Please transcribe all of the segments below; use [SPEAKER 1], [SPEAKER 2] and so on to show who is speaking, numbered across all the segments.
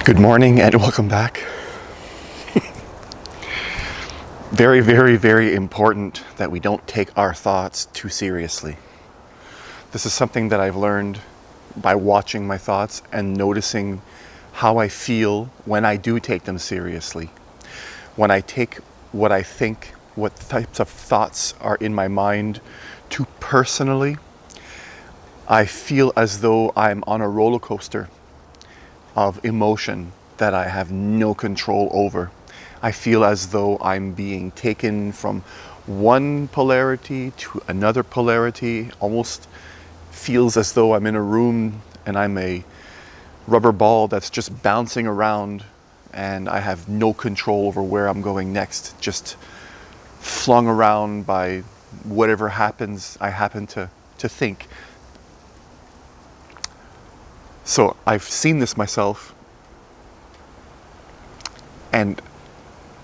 [SPEAKER 1] Good morning and welcome back. Very, very, very important that we don't take our thoughts too seriously. This is something that I've learned by watching my thoughts and noticing how I feel when I do take them seriously. When I take what I think, what types of thoughts are in my mind too personally, I feel as though I'm on a roller coaster of emotion that I have no control over. I feel as though I'm being taken from one polarity to another polarity. Almost feels as though I'm in a room and I'm a rubber ball that's just bouncing around and I have no control over where I'm going next. Just flung around by whatever happens, I happen to think. So I've seen this myself, and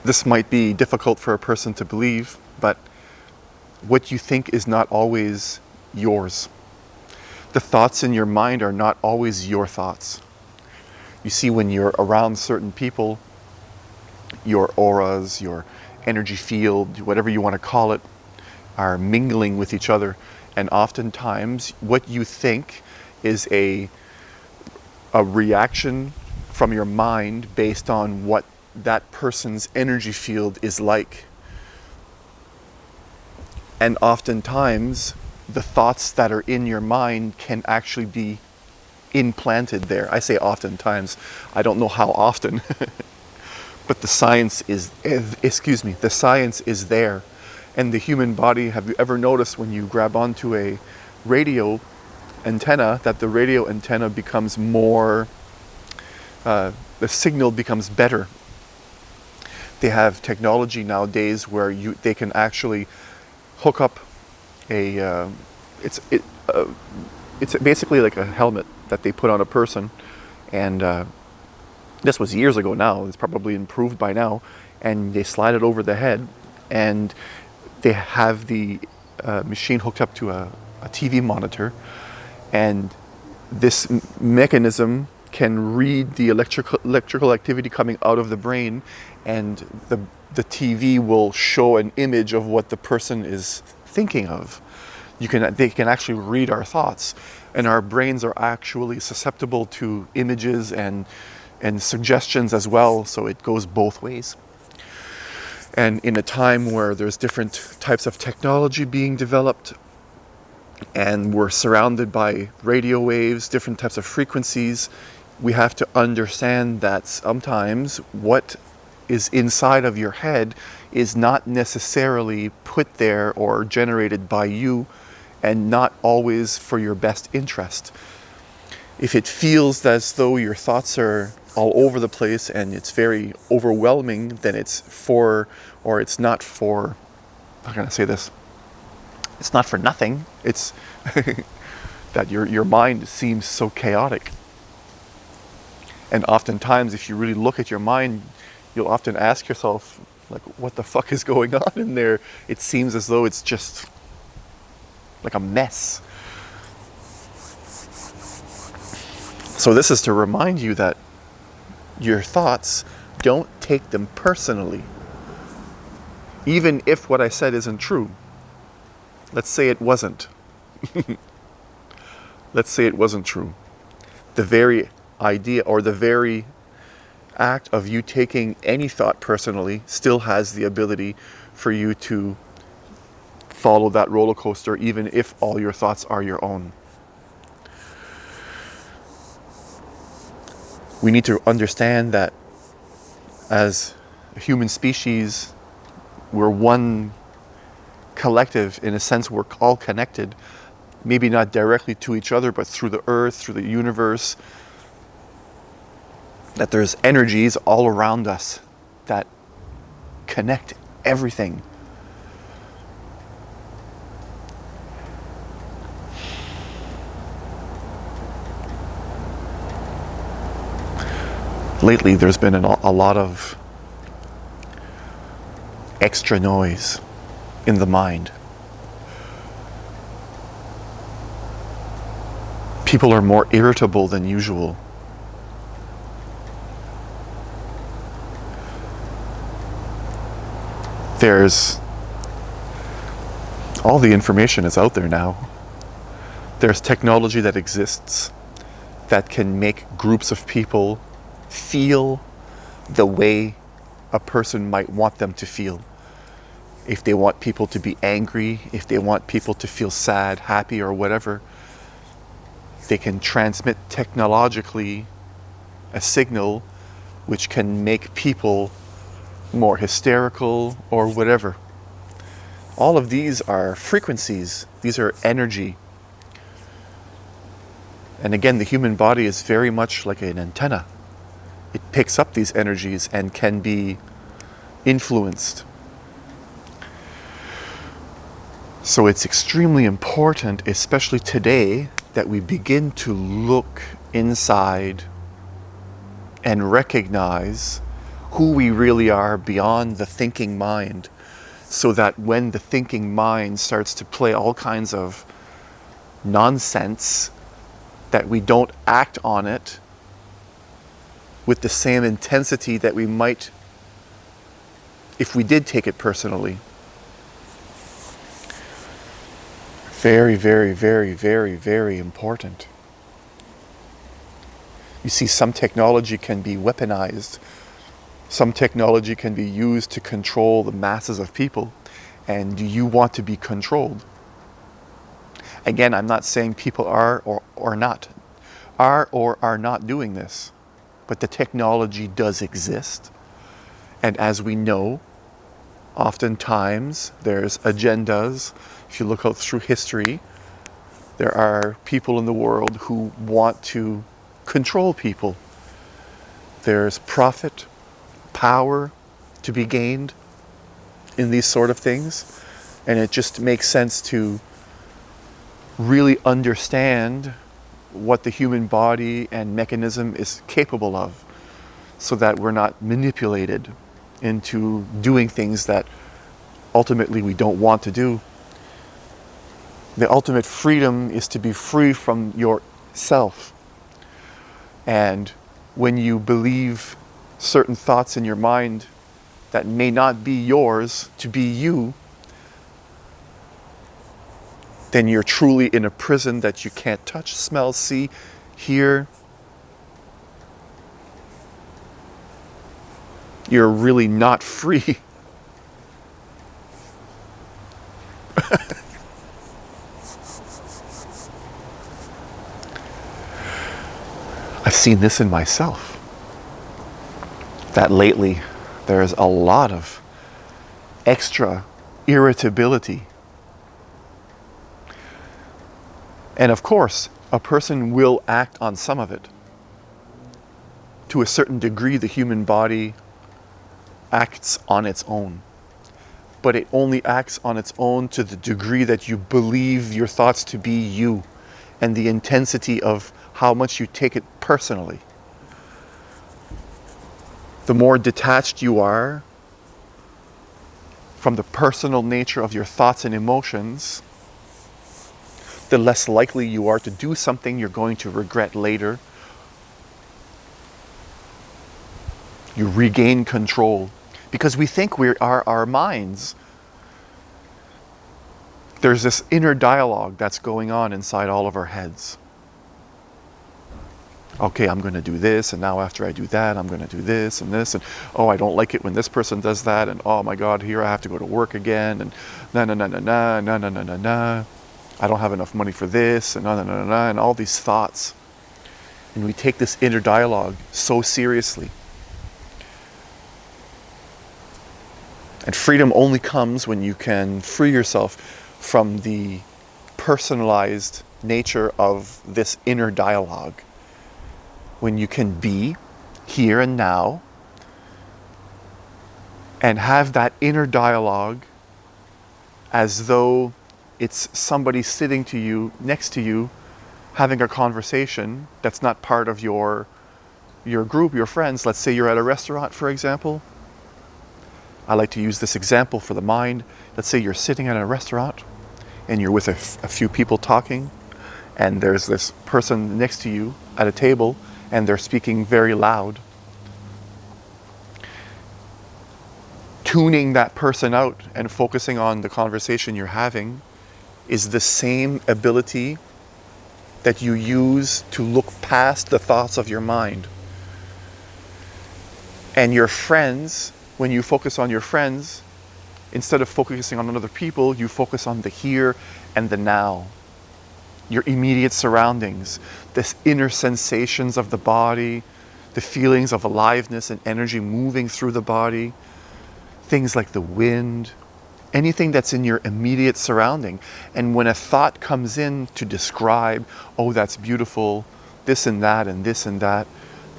[SPEAKER 1] this might be difficult for a person to believe, but what you think is not always yours. The thoughts in your mind are not always your thoughts. You see, when you're around certain people, your auras, your energy field, whatever you want to call it, are mingling with each other. And oftentimes what you think is a reaction from your mind based on what that person's energy field is like. And oftentimes the thoughts that are in your mind can actually be implanted there. I say oftentimes, I don't know how often, but the science is there. And the human body, have you ever noticed when you grab onto a radio antenna that the radio antenna becomes more, the signal becomes better. They have technology nowadays where they can actually hook up it's basically like a helmet that they put on a person, and this was years ago now, it's probably improved by now, and they slide it over the head and they have the machine hooked up to a TV monitor. And this mechanism can read the electrical activity coming out of the brain, and the TV will show an image of what the person is thinking of. They can actually read our thoughts, and our brains are actually susceptible to images and suggestions as well, so it goes both ways. And in a time where there's different types of technology being developed, and we're surrounded by radio waves, different types of frequencies, we have to understand that sometimes what is inside of your head is not necessarily put there or generated by you, and not always for your best interest. If it feels as though your thoughts are all over the place and it's very overwhelming, then it's not for, how can I say this? It's not for nothing. It's that your mind seems so chaotic. And oftentimes, if you really look at your mind, you'll often ask yourself, like, what the fuck is going on in there? It seems as though it's just like a mess. So this is to remind you that your thoughts, don't take them personally. Even if what I said isn't true. Let's say it wasn't. Let's say it wasn't true. The very idea or the very act of you taking any thought personally still has the ability for you to follow that roller coaster, even if all your thoughts are your own. We need to understand that as a human species, we're one collective. In a sense, we're all connected, maybe not directly to each other, but through the earth, through the universe, that there's energies all around us that connect everything. Lately, there's been a lot of extra noise in the mind. People are more irritable than usual. There's all the information is out there now. There's technology that exists that can make groups of people feel the way a person might want them to feel. If they want people to be angry, if they want people to feel sad, happy, or whatever, they can transmit technologically a signal which can make people more hysterical or whatever. All of these are frequencies. These are energy. And again, the human body is very much like an antenna. It picks up these energies and can be influenced. So it's extremely important, especially today, that we begin to look inside and recognize who we really are beyond the thinking mind, so that when the thinking mind starts to play all kinds of nonsense, that we don't act on it with the same intensity that we might if we did take it personally. Very, very, very, very, very important. You see, some technology can be weaponized. Some technology can be used to control the masses of people. And do you want to be controlled? Again, I'm not saying people are or are not doing this. But the technology does exist. And as we know, oftentimes there's agendas. If you look out through history, there are people in the world who want to control people. There's profit, power to be gained in these sort of things. And it just makes sense to really understand what the human body and mechanism is capable of, so that we're not manipulated into doing things that ultimately we don't want to do. The ultimate freedom is to be free from yourself. And when you believe certain thoughts in your mind that may not be yours to be you, then you're truly in a prison that you can't touch, smell, see, hear. You're really not free. I've seen this in myself, that lately there's a lot of extra irritability. And of course, a person will act on some of it. To a certain degree, the human body acts on its own. But it only acts on its own to the degree that you believe your thoughts to be you, and the intensity of how much you take it personally. The more detached you are from the personal nature of your thoughts and emotions, the less likely you are to do something you're going to regret later. You regain control because we think we are our minds. There's this inner dialogue that's going on inside all of our heads. Okay, I'm going to do this, and now after I do that, I'm going to do this, and oh, I don't like it when this person does that, and oh my God, here I have to go to work again, and I don't have enough money for this, and and all these thoughts. And we take this inner dialogue so seriously. And freedom only comes when you can free yourself from the personalized nature of this inner dialogue. When you can be here and now and have that inner dialogue as though it's somebody sitting to you, next to you, having a conversation that's not part of your group, your friends. Let's say you're at a restaurant, for example. I like to use this example for the mind. Let's say you're sitting at a restaurant and you're with a few people talking, and there's this person next to you at a table and they're speaking very loud. tuning that person out and focusing on the conversation you're having is the same ability that you use to look past the thoughts of your mind. And your friends, when you focus on your friends, instead of focusing on other people, you focus on the here and the now. Your immediate surroundings, the inner sensations of the body, the feelings of aliveness and energy moving through the body, things like the wind, anything that's in your immediate surrounding. And when a thought comes in to describe, oh, that's beautiful, this and that and this and that,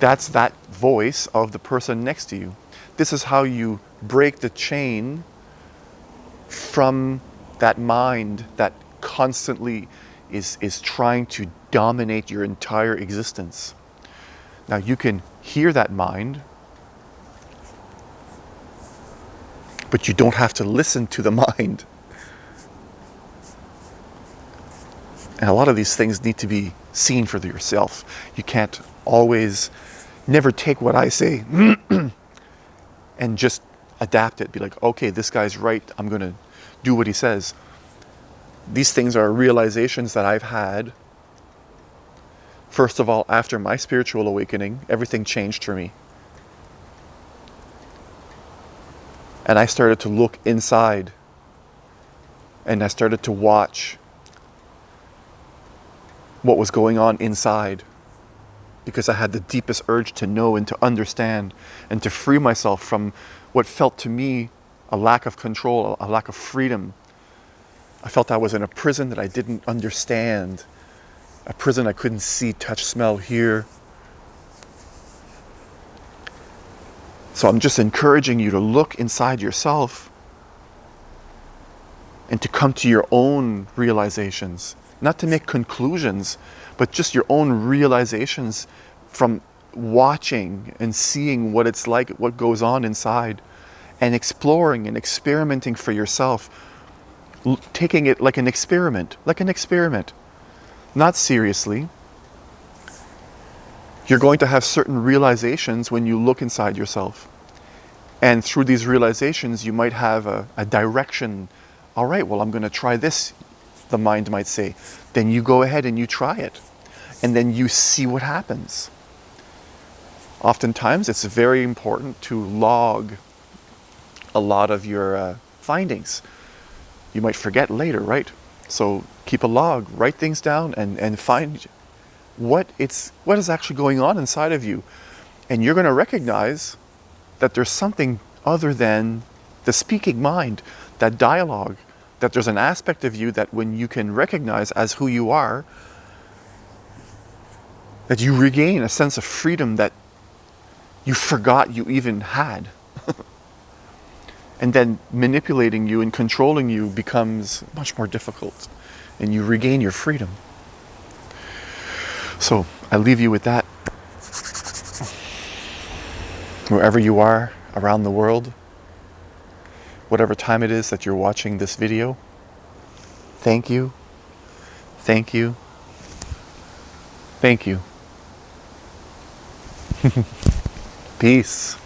[SPEAKER 1] that's that voice of the person next to you. This is how you break the chain from that mind that constantly is trying to dominate your entire existence. Now you can hear that mind, but you don't have to listen to the mind. And a lot of these things need to be seen for yourself. You can't always, never take what I say and just adapt it. Be like, okay, this guy's right, I'm going to do what he says. These things are realizations that I've had. First of all, after my spiritual awakening, everything changed for me. And I started to look inside. And I started to watch what was going on inside. Because I had the deepest urge to know and to understand and to free myself from what felt to me a lack of control, a lack of freedom. I felt I was in a prison that I didn't understand. A prison I couldn't see, touch, smell, hear. So I'm just encouraging you to look inside yourself and to come to your own realizations. Not to make conclusions, but just your own realizations from watching and seeing what it's like, what goes on inside, and exploring and experimenting for yourself. Taking it like an experiment, not seriously. You're going to have certain realizations when you look inside yourself. And through these realizations, you might have a direction. All right, well, I'm going to try this, the mind might say. Then you go ahead and you try it. And then you see what happens. Oftentimes, it's very important to log a lot of your findings. You might forget later, right? So keep a log, write things down, and find what is actually going on inside of you. And you're going to recognize that there's something other than the speaking mind, that dialogue, that there's an aspect of you that when you can recognize as who you are, that you regain a sense of freedom that you forgot you even had. And then manipulating you and controlling you becomes much more difficult. And you regain your freedom. So I leave you with that. Wherever you are around the world, whatever time it is that you're watching this video, thank you. Thank you. Thank you. Peace.